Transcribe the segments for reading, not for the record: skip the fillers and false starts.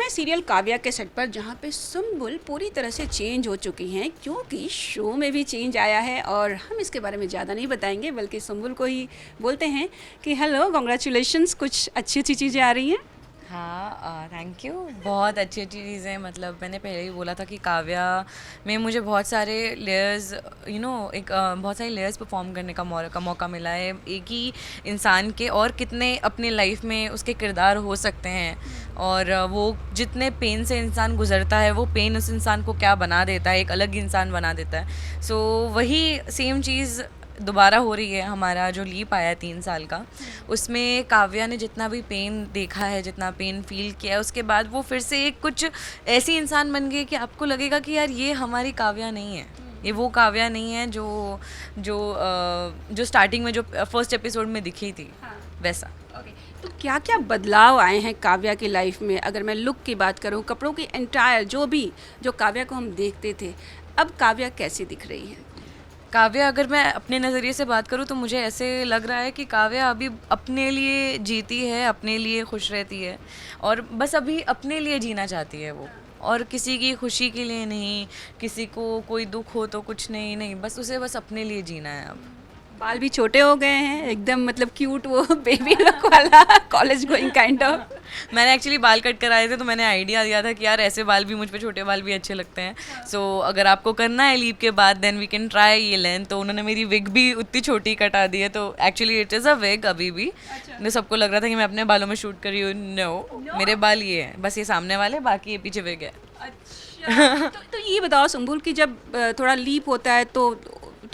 Serial Kavya के set पर, जहाँ पे सुम्बुल पूरी तरह से चेंज हो चुकी हैं, क्योंकि शो में भी चेंज आया है। और हम इसके बारे में ज़्यादा नहीं बताएंगे, बल्कि सुम्बुल को ही बोलते हैं कि हेलो, कॉन्ग्रेचुलेशंस, कुछ अच्छी अच्छी चीज़ें आ रही हैं। हाँ, थैंक यू। बहुत अच्छी अच्छी चीज़ें, मतलब मैंने पहले ही बोला था कि काव्या में मुझे बहुत सारे लेयर्स, एक बहुत सारे लेयर्स परफॉर्म करने का मौका मिला है एक ही इंसान के, और कितने अपने लाइफ में उसके किरदार हो सकते हैं, और वो जितने पेन से इंसान गुजरता है वो पेन उस इंसान को क्या बना देता है, एक अलग इंसान बना देता है। सो वही सेम चीज़ दोबारा हो रही है। हमारा जो लीप आया 3 साल का, उसमें काव्या ने जितना भी पेन देखा है, जितना पेन फील किया है, उसके बाद वो फिर से एक कुछ ऐसी इंसान बन गई कि आपको लगेगा कि यार ये हमारी काव्या नहीं है, ये वो काव्या नहीं है जो जो जो स्टार्टिंग में जो फर्स्ट एपिसोड में दिखी थी, वैसा। ओके, तो क्या क्या बदलाव आए हैं काव्या की लाइफ में? अगर मैं लुक की बात करूँ, कपड़ों की एंटायर जो काव्या को हम देखते थे, अब काव्या कैसी दिख रही है? काव्या, अगर मैं अपने नज़रिए से बात करूँ तो मुझे ऐसे लग रहा है कि काव्या अभी अपने लिए जीती है, अपने लिए खुश रहती है, और बस अभी अपने लिए जीना चाहती है वो, और किसी की खुशी के लिए नहीं, किसी को कोई दुख हो तो कुछ नहीं, नहीं, बस उसे बस अपने लिए जीना है अब। बाल भी छोटे हो गए हैं एकदम, मतलब क्यूट, वो बेबी लुक वाला, कॉलेज गोइंग काइंड ऑफ। मैंने एक्चुअली बाल कट कराए थे, तो मैंने आइडिया दिया था कि यार ऐसे बाल भी, मुझ पे छोटे बाल भी अच्छे लगते हैं। सो अगर आपको करना है लीप के बाद, देन वी कैन ट्राई ये लेंथ। तो उन्होंने मेरी विग भी उतनी छोटी कटा दी है, तो actually it is a wig अभी भी। तो सबको लग रहा था कि मैं अपने बालों में शूट कर रही हूँ। नो, मेरे बाल ये हैं, बस ये सामने वाले, बाकी ये पीछे विग है। अच्छा, तो ये बताओ सुम्बुल कि जब थोड़ा लीप होता है तो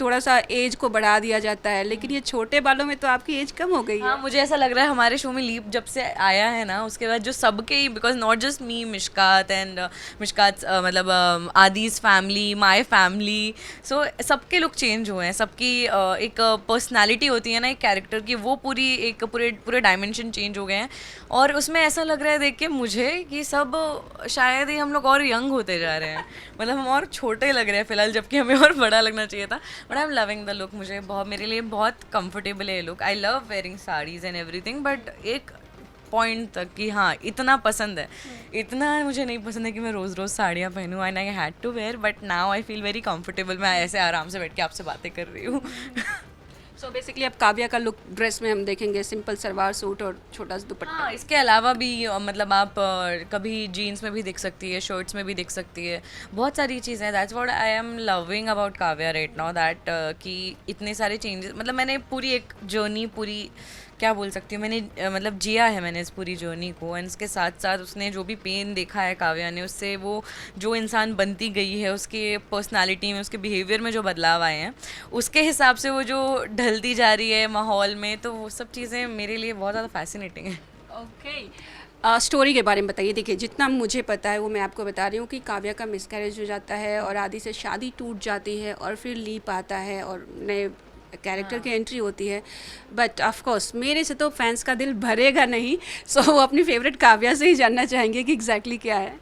थोड़ा सा एज को बढ़ा दिया जाता है, लेकिन ये छोटे बालों में तो आपकी एज कम हो गई है। हाँ, मुझे ऐसा लग रहा है हमारे शो में लीप जब से आया है ना, उसके बाद जो सबके ही, because not just me, Mishkat and Mishkat, मतलब आदिस फैमिली, माय फैमिली, सो सबके लुक चेंज हुए हैं। सबकी एक पर्सनालिटी होती है ना एक कैरेक्टर की, वो पूरी एक पूरे पूरे डायमेंशन चेंज हो गए हैं। और उसमें ऐसा लग रहा है देख के मुझे कि सब शायद ही हम लोग और यंग होते जा रहे हैं, मतलब हम और छोटे लग रहे हैं फिलहाल, जबकि हमें और बड़ा लगना चाहिए था। But I am loving the look, मुझे बहुत, मेरे लिए बहुत कंफर्टेबल है ये look. I love wearing saris and everything, but एक पॉइंट तक कि हाँ, इतना पसंद है, इतना मुझे नहीं पसंद है कि मैं रोज़ रोज़ साड़ियाँ पहनूँ। And I had to wear, but now I feel very comfortable. मैं ऐसे आराम से बैठ के आपसे बातें कर रही हूँ। सो बेसिकली अब काव्या का लुक ड्रेस में हम देखेंगे सिंपल सलवार सूट और छोटा सा दुपट्टा। हाँ, इसके अलावा भी मतलब आप कभी जीन्स में भी दिख सकती है, शर्ट्स में भी दिख सकती है, बहुत सारी चीज़ें। That's what I am loving about Kavya right now, that कि इतने सारे चेंजेस, मतलब मैंने पूरी एक जर्नी, पूरी क्या बोल सकती हूँ, मैंने मतलब जिया है मैंने इस पूरी जर्नी को। एंड इसके साथ साथ उसने जो भी पेन देखा है काव्या ने, उससे वो जो इंसान बनती गई है, उसके पर्सनालिटी में, उसके बिहेवियर में जो बदलाव आए हैं, उसके हिसाब से वो जो ढलती जा रही है माहौल में, तो वो सब चीज़ें मेरे लिए बहुत ज़्यादा फैसिनेटिंग है। ओके, स्टोरी के बारे में बताइए। देखिए, जितना मुझे पता है वो मैं आपको बता रही हूँ कि काव्या का मिसकैरेज हो जाता है और आदि से शादी टूट जाती है और फिर लीप आता है और नए कैरेक्टर की एंट्री होती है। बट ऑफ कोर्स मेरे से तो फैंस का दिल भरेगा नहीं, सो वो अपनी फेवरेट काव्या से ही जानना चाहेंगे कि एग्जैक्टली क्या है।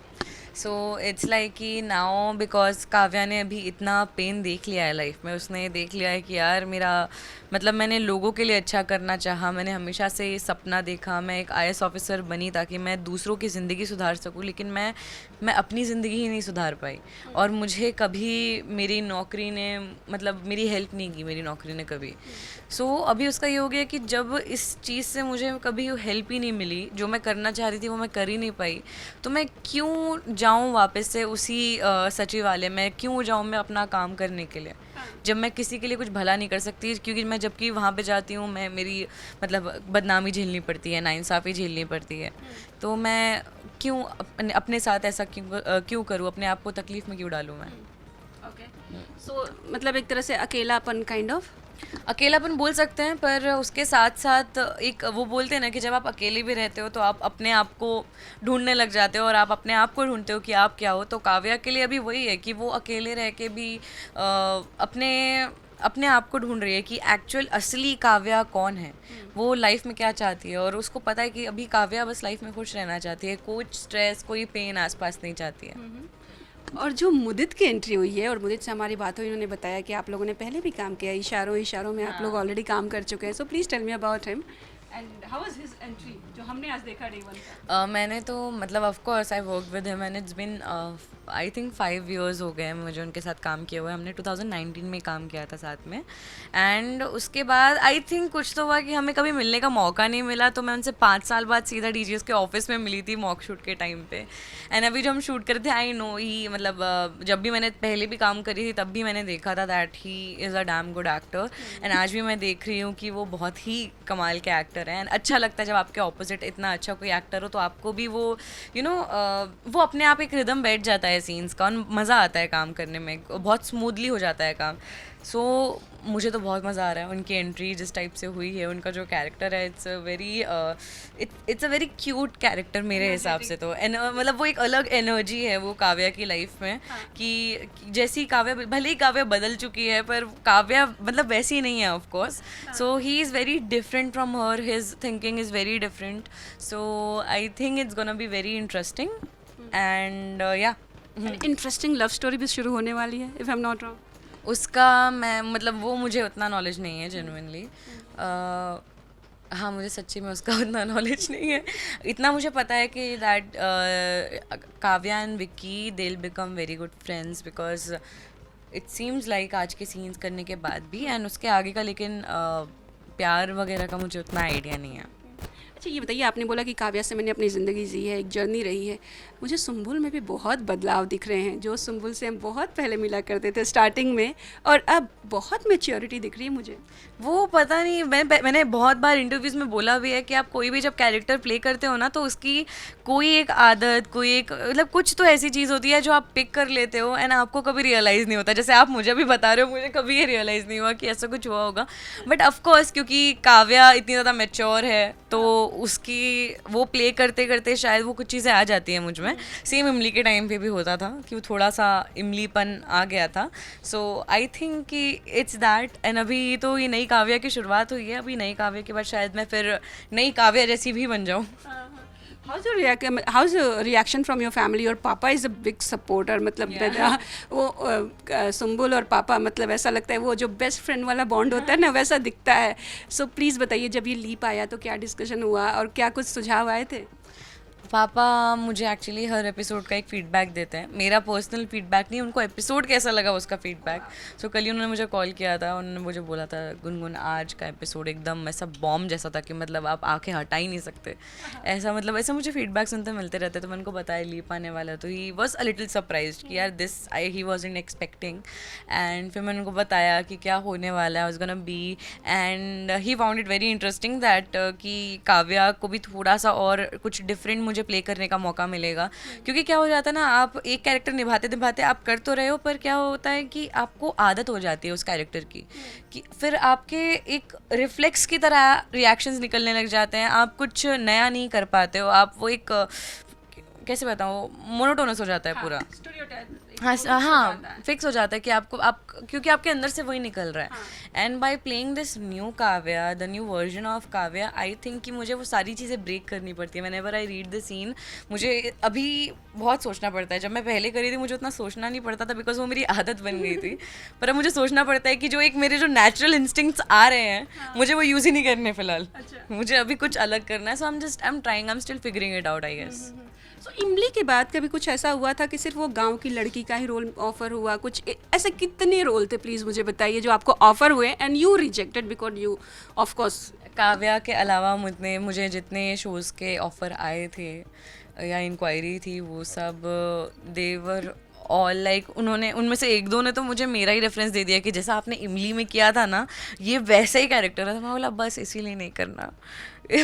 सो इट्स लाइक कि नाउ, बिकॉज काव्या ने अभी इतना पेन देख लिया है लाइफ में, उसने देख लिया है कि यार मेरा, मतलब मैंने लोगों के लिए अच्छा करना चाहा, मैंने हमेशा से ये सपना देखा, मैं एक आईएएस ऑफिसर बनी ताकि मैं दूसरों की ज़िंदगी सुधार सकूं, लेकिन मैं अपनी ज़िंदगी ही नहीं सुधार पाई। और मुझे कभी मेरी नौकरी ने, मतलब मेरी हेल्प नहीं की मेरी नौकरी ने कभी। सो अभी उसका ये हो गया कि जब इस चीज़ से मुझे कभी हेल्प ही नहीं मिली, जो मैं करना चाह रही थी वो मैं कर ही नहीं पाई, तो मैं क्यों जाऊँ वापस से उसी सचिवालय में, क्यों जाऊँ मैं अपना काम करने के लिए, जब मैं किसी के लिए कुछ भला नहीं कर सकती। क्योंकि मैं जबकि वहाँ पे जाती हूँ, मैं मेरी मतलब बदनामी झेलनी पड़ती है, नाइंसाफ़ी झेलनी पड़ती है, तो मैं क्यों अपने साथ ऐसा क्यों करूँ, अपने आप को तकलीफ़ में क्यों डालूँ मैं। ओके, सो मतलब एक तरह से अकेलापन काइंड ऑफ। अकेलापन बोल सकते हैं, पर उसके साथ साथ एक वो बोलते हैं ना कि जब आप अकेले भी रहते हो तो आप अपने आप को ढूंढने लग जाते हो, और आप अपने आप को ढूंढते हो कि आप क्या हो। तो काव्या के लिए अभी वही है कि वो अकेले रह के भी अपने अपने आप को ढूंढ रही है कि एक्चुअल असली काव्या कौन है, वो लाइफ में क्या चाहती है, और उसको पता है कि अभी काव्या बस लाइफ में खुश रहना चाहती है, कोई स्ट्रेस, कोई पेन आसपास नहीं चाहती है। और जो मुदित की एंट्री हुई है, और मुदित से हमारी बात हुई, उन्होंने बताया कि आप लोगों ने पहले भी काम किया, इशारों इशारों में आप लोग ऑलरेडी काम कर चुके हैं। So please tell me about him and how was his entry जो हमने आज देखा डे 1 का? मैंने तो मतलब of course I work with him and it's been I think 5 years हो गए हैं मुझे उनके साथ काम किए हुए। हमने 2019 में काम किया था साथ में, एंड उसके बाद आई थिंक कुछ तो हुआ कि हमें कभी मिलने का मौका नहीं मिला, तो मैं उनसे 5 साल बाद सीधा डीजीएस के ऑफिस में मिली थी मॉक शूट के टाइम पे। एंड अभी जो हम शूट करते आई नो ही मतलब जब भी मैंने पहले भी काम करी थी तब भी मैंने देखा था that he is a damn good actor, and आज भी मैं देख रही हूँ कि वो बहुत ही कमाल के एक्टर हैं। एंड अच्छा लगता है जब आपके ऑपोजिट इतना अच्छा कोई एक्टर हो, तो आपको भी वो वो अपने आप एक रिदम बैठ जाता है सीन्स का और मज़ा आता है काम करने में, बहुत स्मूथली हो जाता है काम। सो मुझे तो बहुत मज़ा आ रहा है। उनकी एंट्री जिस टाइप से हुई है, उनका जो कैरेक्टर है it's a very cute character मेरे हिसाब से तो। मतलब वो एक अलग एनर्जी है वो काव्या की लाइफ में कि जैसी काव्या, भले ही काव्या बदल चुकी है पर काव्या मतलब वैसी नहीं है of course. So he is very different from her, his thinking is very different. So I think it's gonna be very interesting and या इंटरेस्टिंग लव स्टोरी भी शुरू होने वाली है if I am not wrong. उसका मैं मतलब वो मुझे उतना नॉलेज नहीं है जेन्युइनली। हाँ, मुझे सच्ची में उसका उतना नॉलेज नहीं है। इतना मुझे पता है कि that Kavya and Vicky they will become very good friends because it seems like आज के सीन्स करने के बाद भी, एंड उसके आगे का लेकिन प्यार वगैरह का मुझे उतना आइडिया नहीं है। अच्छा ये बताइए, आपने बोला कि काव्या से मैंने अपनी ज़िंदगी जी है, एक जर्नी रही है। मुझे सुंबुल में भी बहुत बदलाव दिख रहे हैं। जो सुंबुल से हम बहुत पहले मिला करते थे स्टार्टिंग में, और अब बहुत मैच्योरिटी दिख रही है मुझे। वो पता नहीं, मैंने बहुत बार इंटरव्यूज़ में बोला भी है कि आप कोई भी जब कैरेक्टर प्ले करते हो ना, तो उसकी कोई एक आदत, कोई एक मतलब कुछ तो ऐसी चीज़ होती है जो आप पिक कर लेते हो एंड आपको कभी रियलाइज़ नहीं होता। जैसे आप मुझे भी बता रहे हो, मुझे कभी ये रियलाइज़ नहीं हुआ कि ऐसा कुछ हुआ होगा। बट ऑफकोर्स क्योंकि काव्या इतनी ज़्यादा मैच्योर है तो उसकी वो प्ले करते करते शायद वो कुछ चीज़ें आ जाती हैं मुझ में। सेम इमली के टाइम पे भी होता था कि वो थोड़ा सा इमलीपन आ गया था। सो आई थिंक कि इट्स दैट। एंड अभी तो ये नई काव्या की शुरुआत हुई है। अभी नई काव्या के बाद शायद मैं फिर नई काव्या जैसी भी बन जाऊँ। How's your reaction from your family? Your papa is a big supporter. मतलब वो सुंबुल और पापा, मतलब ऐसा लगता है वो जो बेस्ट फ्रेंड वाला बॉन्ड होता है ना, वैसा दिखता है। सो प्लीज़ बताइए, जब ये लीप आया तो क्या डिस्कशन हुआ और क्या कुछ सुझाव आए थे? पापा मुझे एक्चुअली हर एपिसोड का एक फ़ीडबैक देते हैं। मेरा पर्सनल फ़ीडबैक नहीं, उनको एपिसोड कैसा लगा उसका फ़ीडबैक। सो कल ही उन्होंने मुझे कॉल किया था, उन्होंने मुझे बोला था गुनगुन आज का एपिसोड एकदम ऐसा बॉम्ब जैसा था कि मतलब आप आंखें हटा ही नहीं सकते। ऐसा मतलब ऐसा मुझे फ़ीडबैक सुनते मिलते रहते। तो मैंने उनको बताया लीप आने वाला, तो he was a little surprised कि यार this he was in expecting. And फिर मैंने उनको बताया कि क्या होने वाला है, was gonna be, and he found it very interesting that कि काव्या को भी थोड़ा सा और कुछ डिफरेंट मुझे प्ले करने का मौका मिलेगा। क्योंकि क्या हो जाता है ना, आप एक कैरेक्टर निभाते निभाते आप कर तो रहे हो, पर क्या होता है कि आपको आदत हो जाती है उस कैरेक्टर की, कि फिर आपके एक रिफ्लेक्स की तरह रिएक्शंस निकलने लग जाते हैं। आप कुछ नया नहीं कर पाते हो। आप वो एक कैसे बताऊँ, मोनोटोनस हो जाता है पूरा। हाँ, फिक्स हो जाता है कि आपको क्योंकि आपके अंदर से वही निकल रहा है। And by playing this new Kavya, the new version of Kavya, I think कि मुझे वो सारी चीज़ें ब्रेक करनी पड़ती है। Whenever I read the scene, मुझे अभी बहुत सोचना पड़ता है। जब मैं पहले करी थी मुझे उतना सोचना नहीं पड़ता था बिकॉज वो मेरी आदत बन गई थी। पर अब मुझे सोचना पड़ता है कि जो एक मेरे जो नेचुरल इंस्टिंक्ट्स आ रहे हैं, मुझे वो यूज़ ही नहीं करने फिलहाल। मुझे अभी कुछ अलग करना है। So I am trying, I am still figuring it out I guess. तो इमली के बाद कभी कुछ ऐसा हुआ था कि सिर्फ वो गांव की लड़की का ही रोल ऑफर हुआ? कुछ ऐसे कितने रोल थे प्लीज़ मुझे बताइए जो आपको ऑफर हुए and you rejected because you of course. Kavya के अलावा मुझे जितने शोज़ के ऑफ़र आए थे या इंक्वायरी थी, वो सब देवर ऑल लाइक उन्होंने उनमें से एक दो ने तो मुझे मेरा ही रेफरेंस दे दिया कि जैसा आपने इमली में किया था ना, ये वैसा ही कैरेक्टर है। तो मैं बोला बस इसीलिए नहीं करना,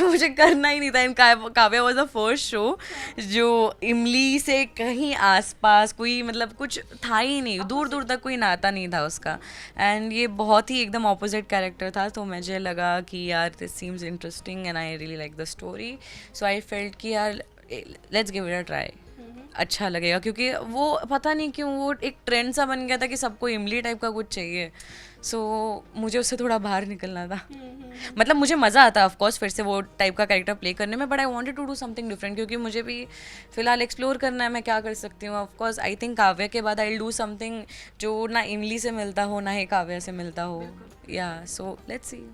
मुझे करना ही नहीं था। In Kavya was the first show जो इमली से कहीं आसपास कोई मतलब कुछ था ही नहीं, दूर दूर तक कोई नाता नहीं था उसका। एंड ये बहुत ही एकदम ऑपोजिट कैरेक्टर था। तो मुझे लगा कि यार this seems interesting and I really like the story. So I felt कि यार let's give it a try, अच्छा लगेगा। क्योंकि वो पता नहीं क्यों वो एक ट्रेंड सा बन गया था कि सबको इमली टाइप का कुछ चाहिए। सो मुझे उससे थोड़ा बाहर निकलना था। मतलब मुझे मज़ा आता ऑफ कोर्स फिर से वो टाइप का कैरेक्टर प्ले करने में, but I wanted to do something different क्योंकि मुझे भी फिलहाल एक्सप्लोर करना है मैं क्या कर सकती हूँ। Of course I think Kavya के बाद आई विल डू समथिंग जो ना इमली से मिलता हो ना ही काव्या से मिलता हो। या सो लेट्स सी।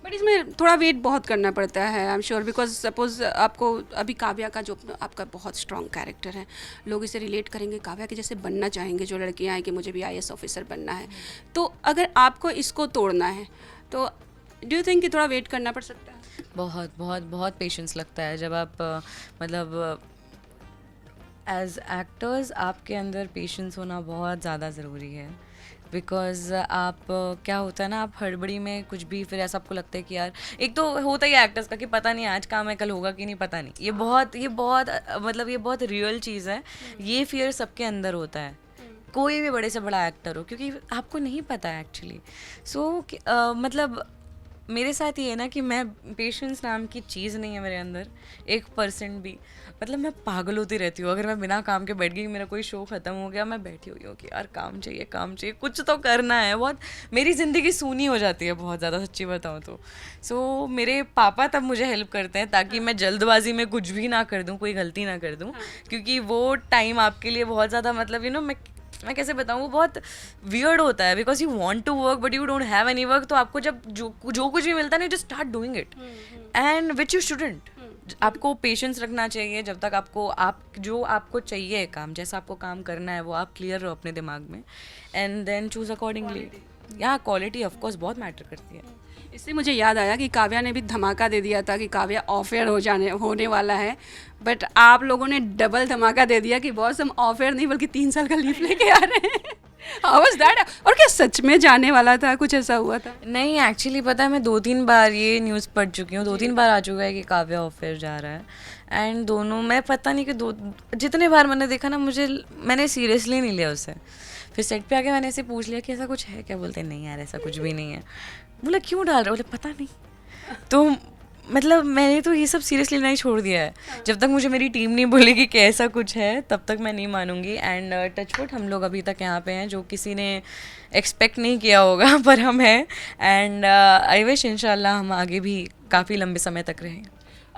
बट इसमें थोड़ा वेट बहुत करना पड़ता है, I am sure, because suppose आपको अभी काव्या का जो आपका बहुत स्ट्रॉन्ग कैरेक्टर है, लोग इसे रिलेट करेंगे, काव्या के जैसे बनना चाहेंगे जो लड़कियां हैं कि मुझे भी आईएएस ऑफिसर बनना है। तो अगर आपको इसको तोड़ना है तो डू यू थिंक कि थोड़ा वेट करना पड़ सकता है? बहुत बहुत बहुत पेशेंस लगता है जब आप मतलब एज एक्टर्स आपके अंदर पेशेंस होना बहुत ज़्यादा ज़रूरी है। बिकॉज आप क्या होता है ना, आप हड़बड़ी में कुछ भी, फिर ऐसा आपको लगता है कि यार, एक तो होता ही है एक्टर्स का कि पता नहीं आज काम है कल होगा कि नहीं, पता नहीं। ये बहुत मतलब ये बहुत रियल चीज़ है। ये फियर सबके अंदर होता है, कोई भी बड़े से बड़ा एक्टर हो, क्योंकि आपको नहीं पता है एक्चुअली। सो मतलब मेरे साथ ये है ना कि मैं, पेशेंस नाम की चीज़ नहीं है मेरे अंदर 1% भी। मतलब मैं पागल होती रहती हूँ, अगर मैं बिना काम के बैठ गई, मेरा कोई शो ख़त्म हो गया, मैं बैठी हुई हूँ कि यार काम चाहिए, काम चाहिए, कुछ तो करना है। बहुत मेरी ज़िंदगी सूनी हो जाती है बहुत ज़्यादा, सच्ची बताऊँ तो। सो मेरे पापा तब मुझे हेल्प करते हैं ताकि मैं जल्दबाजी में कुछ भी ना कर दूँ, कोई गलती ना कर दूँ, क्योंकि वो टाइम आपके लिए बहुत ज़्यादा मतलब मैं कैसे बताऊँ, वो बहुत वियर्ड होता है। Because you want to work but you don't have any work. तो आपको जब जो कुछ भी मिलता है ना, just start doing it, and which you shouldn't. आपको पेशेंस रखना चाहिए जब तक जो आपको चाहिए काम, जैसा आपको काम करना है वो आप क्लियर रहो अपने दिमाग में, एंड देन चूज अकॉर्डिंगली। या क्वालिटी ऑफ कोर्स बहुत मैटर करती है। इससे मुझे याद आया कि काव्या ने भी धमाका दे दिया था कि काव्या ऑफ एयर होने वाला है, बट आप लोगों ने डबल धमाका दे दिया कि बॉस हम ऑफ एयर नहीं बल्कि 3 साल का लीव लेके आ रहे हैं। How was that? और क्या सच में जाने वाला था, कुछ ऐसा हुआ था? नहीं, एक्चुअली पता है, मैं 2-3 बार ये न्यूज़ पढ़ चुकी हूँ, 2-3 बार आ चुका है कि काव्या ऑफियर जा रहा है। एंड दोनों, मैं पता नहीं कि जितने बार मैंने देखा ना, मैंने सीरियसली नहीं लिया उसे। फिर सेट पे आके मैंने ऐसे पूछ लिया कि ऐसा कुछ है क्या? बोलते नहीं यार ऐसा कुछ भी नहीं है। बोला क्यों डाल रहे हो? बोले पता नहीं। तो मतलब मैंने तो ये सब सीरियसली नहीं छोड़ दिया है। जब तक मुझे मेरी टीम नहीं बोलेगी कि ऐसा कुछ है, तब तक मैं नहीं मानूंगी। एंड टचवुड हम लोग अभी तक यहाँ पे हैं, जो किसी ने एक्सपेक्ट नहीं किया होगा, पर हम हैं। एंड आई विश इंशाल्लाह हम आगे भी काफ़ी लंबे समय तक रहें।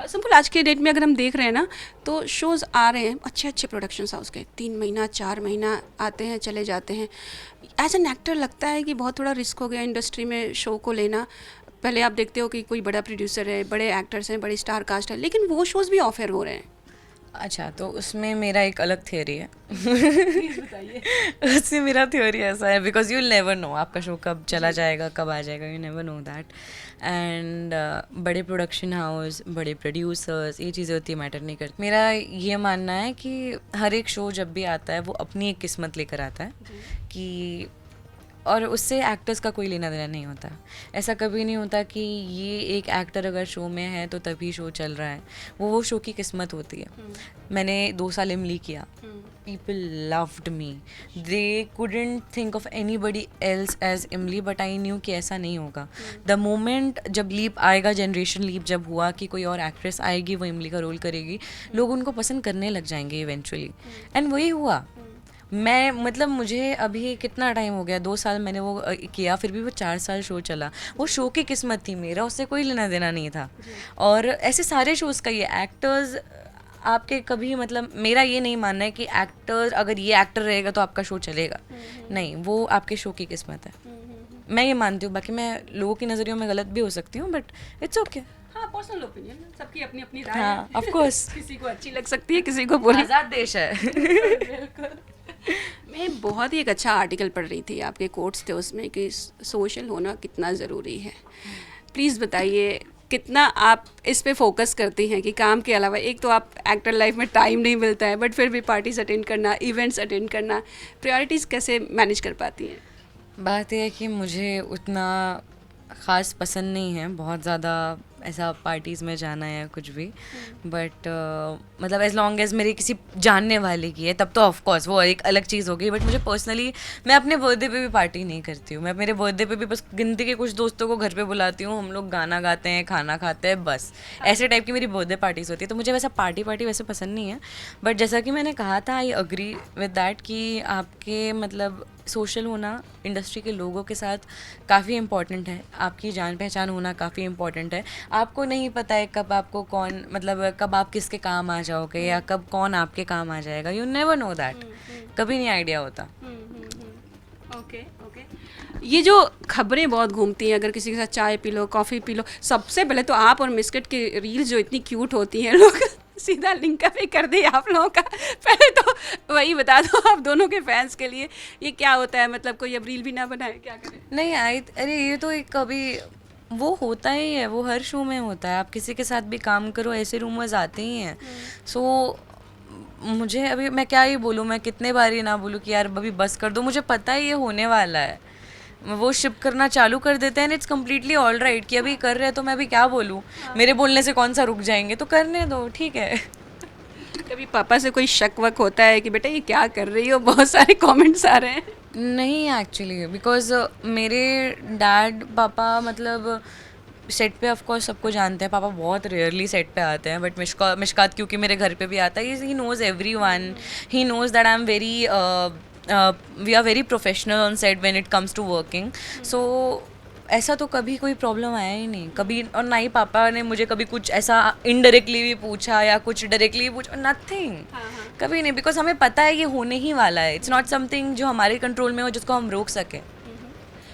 सिंपल आज के डेट में अगर हम देख रहे हैं ना, तो शोज़ आ रहे हैं अच्छे अच्छे प्रोडक्शन हाउस के, 3 महीना 4 महीना आते हैं चले जाते हैं। एज एन एक्टर लगता है कि बहुत थोड़ा रिस्क हो गया इंडस्ट्री में शो को लेना। पहले आप देखते हो कि कोई बड़ा प्रोड्यूसर है, बड़े एक्टर्स हैं, बड़ी स्टार कास्ट है, लेकिन वो शोज़ भी ऑफर हो रहे हैं। अच्छा, तो उसमें मेरा एक अलग थ्योरी है। बताइए। उसमें मेरा थ्योरी ऐसा है, बिकॉज यू नेवर नो आपका शो कब चला जाएगा, कब आ जाएगा, you never know that. And बड़े प्रोडक्शन हाउस, बड़े प्रोड्यूसर्स, ये चीज़ें उतनी मैटर नहीं करती। मेरा ये मानना है कि हर एक शो जब भी आता है वो अपनी एक किस्मत लेकर आता है कि, और उससे एक्टर्स का कोई लेना देना नहीं होता। ऐसा कभी नहीं होता कि ये एक एक्टर अगर शो में है तो तभी शो चल रहा है, वो शो की किस्मत होती है। मैंने 2 साल इमली किया, people loved me, they couldn't think of anybody else as Imli, but I knew कि ऐसा नहीं होगा। द मोमेंट जब लीप आएगा, जनरेशन लीप जब हुआ कि कोई और एक्ट्रेस आएगी वो इमली का रोल करेगी, लोग उनको पसंद करने लग जाएंगे इवेंचुअली, एंड वही हुआ। मैं मतलब मुझे अभी कितना टाइम हो गया, 2 साल मैंने वो किया, फिर भी वो 4 साल शो चला। वो शो की किस्मत थी, मेरा उससे कोई लेना देना नहीं था। और ऐसे सारे शोज़ का ये एक्टर्स आपके कभी, मतलब मेरा ये नहीं मानना है कि एक्टर्स, अगर ये एक्टर रहेगा तो आपका शो चलेगा, नहीं, वो आपके शो की किस्मत है। मैं ये मानती हूँ, बाकी मैं लोगों की नज़रियों में गलत भी हो सकती हूँ, बट इट्स ओके। हाँ, पर्सनल ओपिनियन, सबकी अपनी अपनी राय हाँ, है। Of course. किसी को अच्छी लग सकती है, किसी को बुरी। आज़ाद देश है। बिल्कुल। मैं बहुत ही एक अच्छा आर्टिकल पढ़ रही थी, आपके कोट्स थे उसमें कि सोशल होना कितना ज़रूरी है। प्लीज़ बताइए कितना आप इस पे फोकस करती हैं कि काम के अलावा, एक तो आप एक्टर लाइफ में टाइम नहीं मिलता है, बट फिर भी पार्टीज अटेंड करना, इवेंट्स अटेंड करना, प्रायोरिटीज़ कैसे मैनेज कर पाती हैं? बात यह है कि मुझे उतना ख़ास पसंद नहीं है बहुत ज़्यादा ऐसा पार्टीज़ में जाना या कुछ भी, बट मतलब एज लॉन्ग एज मेरी किसी जानने वाले की है तब तो ऑफ कोर्स वो एक अलग चीज़ हो गई। बट मुझे पर्सनली, मैं अपने बर्थडे पे भी पार्टी नहीं करती हूँ। मैं मेरे बर्थडे पे भी बस गिनती के कुछ दोस्तों को घर पे बुलाती हूँ, हम लोग गाना गाते हैं, खाना खाते हैं, बस ऐसे टाइप की मेरी बर्थडे पार्टीज़ होती है। तो मुझे वैसा पार्टी वैसे पसंद नहीं है। बट जैसा कि मैंने कहा था, आई अग्री विद दैट कि आपके मतलब सोशल होना इंडस्ट्री के लोगों के साथ काफ़ी इम्पॉर्टेंट है, आपकी जान पहचान होना काफ़ी इम्पॉर्टेंट है। आपको नहीं पता है कब आपको कौन, मतलब कब आप किसके काम आ जाओगे या कब कौन आपके काम आ जाएगा, यू नेवर नो दैट, कभी नहीं आइडिया होता। Okay okay. ये जो खबरें बहुत घूमती हैं, अगर किसी के साथ चाय P low, coffee P low, सबसे पहले तो आप और मिस्कट की रील्स जो इतनी क्यूट होती हैं, लोग सीधा लिंक पे कर दे आप लोगों का। पहले तो वही बता दो आप दोनों के फैंस के लिए, ये क्या होता है, मतलब कोई अब रील भी ना बनाए, क्या करें? नहीं आई, अरे ये तो एक कभी वो होता ही है, वो हर शो में होता है। आप किसी के साथ भी काम करो ऐसे रूमर्स आते ही हैं। सो मुझे अभी मैं क्या ही बोलूँ, मैं कितने बार ही ना बोलूँ कि यार अभी बस कर दो, मुझे पता है ये होने वाला है। वो शिप करना चालू कर देते हैं, इट्स कम्प्लीटली ऑल राइट कि अभी कर रहे हैं, तो मैं अभी क्या बोलूँ, मेरे बोलने से कौन सा रुक जाएंगे, तो करने दो, ठीक है। कभी पापा से कोई शक वक होता है कि बेटा ये क्या कर रही हो, बहुत सारे कमेंट्स आ रहे हैं? नहीं एक्चुअली, बिकॉज मेरे डैड पापा मतलब सेट पे ऑफ कोर्स सबको जानते हैं, पापा बहुत रेयरली सेट पे आते हैं, बट मिशकात क्योंकि मेरे घर पे भी आता है, he knows everyone, he knows that I am very we are very professional on set when it comes to working. So ऐसा तो कभी कोई प्रॉब्लम आया ही नहीं कभी, और ना ही पापा ने मुझे कभी कुछ ऐसा इनडायरेक्टली भी पूछा या कुछ डायरेक्टली भी पूछा, नथिंग, कभी नहीं, बिकॉज हमें पता है ये होने ही वाला है। इट्स नॉट समथिंग जो हमारे कंट्रोल में हो जिसको हम रोक सकें।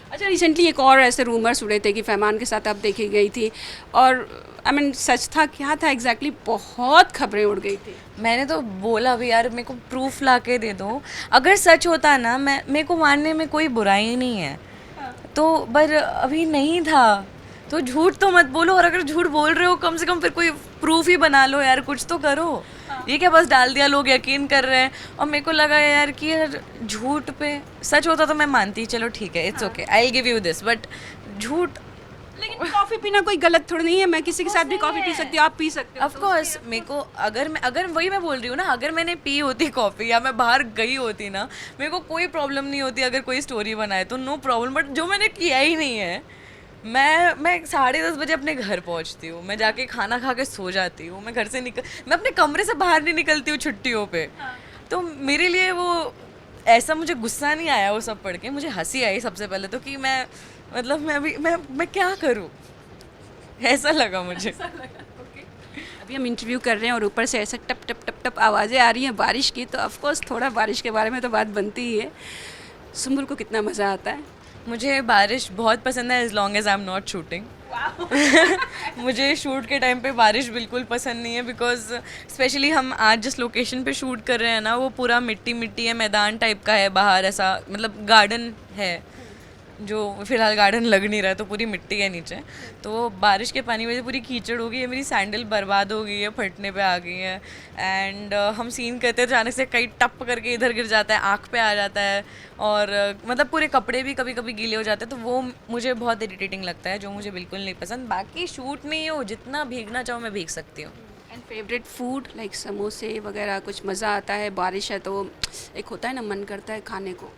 अच्छा, रिसेंटली एक और ऐसे रूमर्स उड़े थे कि फैमान के साथ आप देखी गई थी, और आई मीन सच था क्या था एग्जैक्टली? बहुत खबरें उड़ गई थी। मैंने तो बोला अभी यार मेरे को प्रूफ ला के दे दो, अगर सच होता ना मेरे को मानने में कोई बुराई नहीं है, तो पर अभी नहीं था, तो झूठ तो मत बोलो, और अगर झूठ बोल रहे हो कम से कम फिर कोई प्रूफ ही बना लो यार, कुछ तो करो। ये क्या बस डाल दिया, लोग यकीन कर रहे हैं, और मेरे को लगा यार कि यार झूठ पे सच होता तो मैं मानती, चलो ठीक है, it's okay, I will give you this, but झूठ। लेकिन कॉफ़ी पीना कोई गलत थोड़ी नहीं है, मैं किसी के साथ भी कॉफ़ी पी सकती हूँ, आप पी सकते हो। ऑफ कोर्स मेरे को अगर वही मैं बोल रही हूँ ना, अगर मैंने पी होती कॉफ़ी या मैं बाहर गई होती ना, मेरे को कोई प्रॉब्लम नहीं होती अगर कोई स्टोरी बनाए तो, नो प्रॉब्लम, बट जो मैंने किया ही नहीं है, मैं 10:30 बजे अपने घर पहुँचती हूँ, मैं जाके खाना खा के सो जाती हूँ, मैं घर से मैं अपने कमरे से बाहर नहीं निकलती हूँ छुट्टियों पे। तो मेरे लिए वो ऐसा, मुझे गुस्सा नहीं आया वो सब पढ़ के, मुझे हंसी आई सबसे पहले तो, कि मैं मतलब मैं अभी मैं क्या करूँ, ऐसा लगा मुझे। अभी हम इंटरव्यू कर रहे हैं और ऊपर से ऐसे टप टप टप टप आवाज़ें आ रही हैं बारिश की, तो ऑफ कोर्स थोड़ा बारिश के बारे में तो बात बनती ही है। सुम्बुल को कितना मज़ा आता है? मुझे बारिश बहुत पसंद है, as long as I am not shooting. मुझे शूट के टाइम पे बारिश बिल्कुल पसंद नहीं है, बिकॉज स्पेशली हम आज जिस लोकेशन पे शूट कर रहे हैं ना, वो पूरा मिट्टी मिट्टी है, मैदान टाइप का है बाहर, ऐसा मतलब गार्डन है, जो फिलहाल गार्डन लग नहीं रहा है, तो पूरी मिट्टी है नीचे, तो बारिश के पानी में से पूरी कीचड़ हो गई है, मेरी सैंडल बर्बाद हो गई है, फटने पे आ गई है, एंड हम सीन करते हैं अचानक से कहीं टप करके इधर गिर जाता है, आँख पे आ जाता है, और मतलब पूरे कपड़े भी कभी कभी गीले हो जाते हैं, तो वो मुझे बहुत इरिटेटिंग लगता है, जो मुझे बिल्कुल नहीं पसंद। बाकी शूट नहीं हो, जितना भीगना चाहो मैं भीग सकती हूँ। एंड फेवरेट फूड लाइक समोसे वगैरह, कुछ मज़ा आता है, बारिश है तो एक होता है ना, मन करता है खाने को।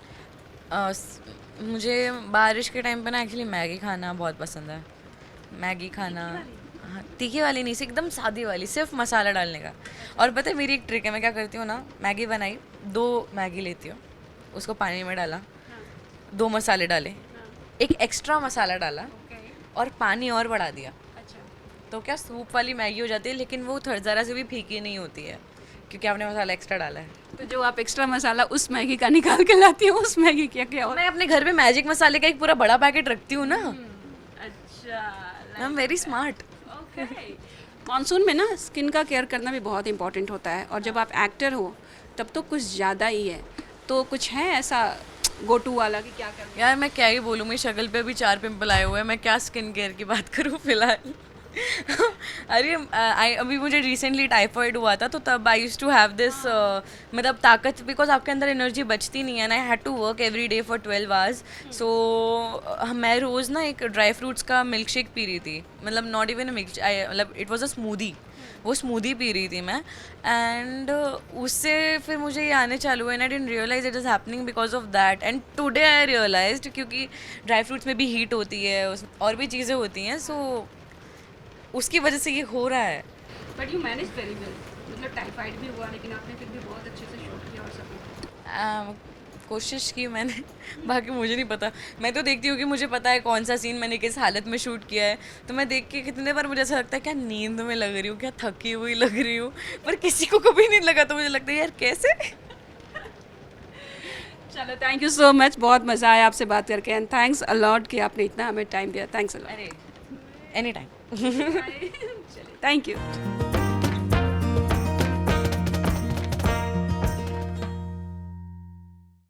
मुझे बारिश के टाइम पे ना एक्चुअली मैगी खाना बहुत पसंद है। मैगी खाना, हाँ, तीखी वाली नहीं, एकदम सादी वाली, सिर्फ मसाला डालने का। और पता है मेरी एक ट्रिक है, मैं क्या करती हूँ ना, मैगी बनाई, 2 मैगी लेती हूँ, उसको पानी में डाला, 2 मसाले डाले, एक एक्स्ट्रा मसाला डाला, और पानी और बढ़ा दिया, तो क्या सूप वाली मैगी हो जाती है, लेकिन वो ज़रा से भी फीकी नहीं होती है, क्योंकि आपने मसाला एक्स्ट्रा डाला है। तो जो आप एक्स्ट्रा मसाला उस मैगी का निकाल के लाती हो, उस मैगी क्या क्या होता मैं अपने घर में मैजिक मसाले का एक पूरा बड़ा पैकेट रखती हूँ ना। है? अच्छा, आई am very smart. Okay. Monsoon में ना स्किन का केयर करना भी बहुत इंपॉर्टेंट होता है, और जब आप एक्टर हो तब तो कुछ ज़्यादा ही है, तो कुछ है ऐसा गो टू वाला कि क्या करना? यार मैं क्या ही बोलूँ, मेरी शक्ल पे भी 4 पिंपल आए हुए हैं, मैं क्या स्किन केयर की बात करूँ फिलहाल। अरे अभी मुझे रिसेंटली टाइफाइड हुआ था, तो तब I used to have this मतलब ताकत, बिकॉज आपके अंदर एनर्जी बचती नहीं है, and I had to work every day for 12 hours. So मैं रोज़ ना एक ड्राई फ्रूट्स का मिल्क शेक पी रही थी, मतलब नॉट इवन मतलब इट वॉज अ स्मूदी, वो स्मूदी पी रही थी मैं, एंड उससे फिर मुझे ये आने चालू हुए, and I didn't realise it is happening because of that, and today I realised, क्योंकि ड्राई फ्रूट्स में भी हीट होती है, और भी चीज़ें होती हैं, सो उसकी वजह से ये हो रहा है। But you manage very well, मतलब टाइफाइड भी हुआ लेकिन आपने फिर भी बहुत अच्छे से शूट किया और सब कुछ। कोशिश की मैंने, बाकी मुझे नहीं पता, मैं तो देखती हूँ कि मुझे पता है कौन सा सीन मैंने किस हालत में शूट किया है, तो मैं देख के कितने बार मुझे ऐसा लगता है क्या नींद में लग रही हूँ, क्या थकी हुई लग रही हूँ, पर किसी को कभी नहीं लगा, तो मुझे लगता है यार कैसे। चलो थैंक यू सो मच, बहुत मज़ा आया आपसे बात करके एंड थैंक्स अलॉट कि आपने इतना हमें टाइम दिया, थैंक्स अलॉट। अरे एनी टाइम थैंक यू।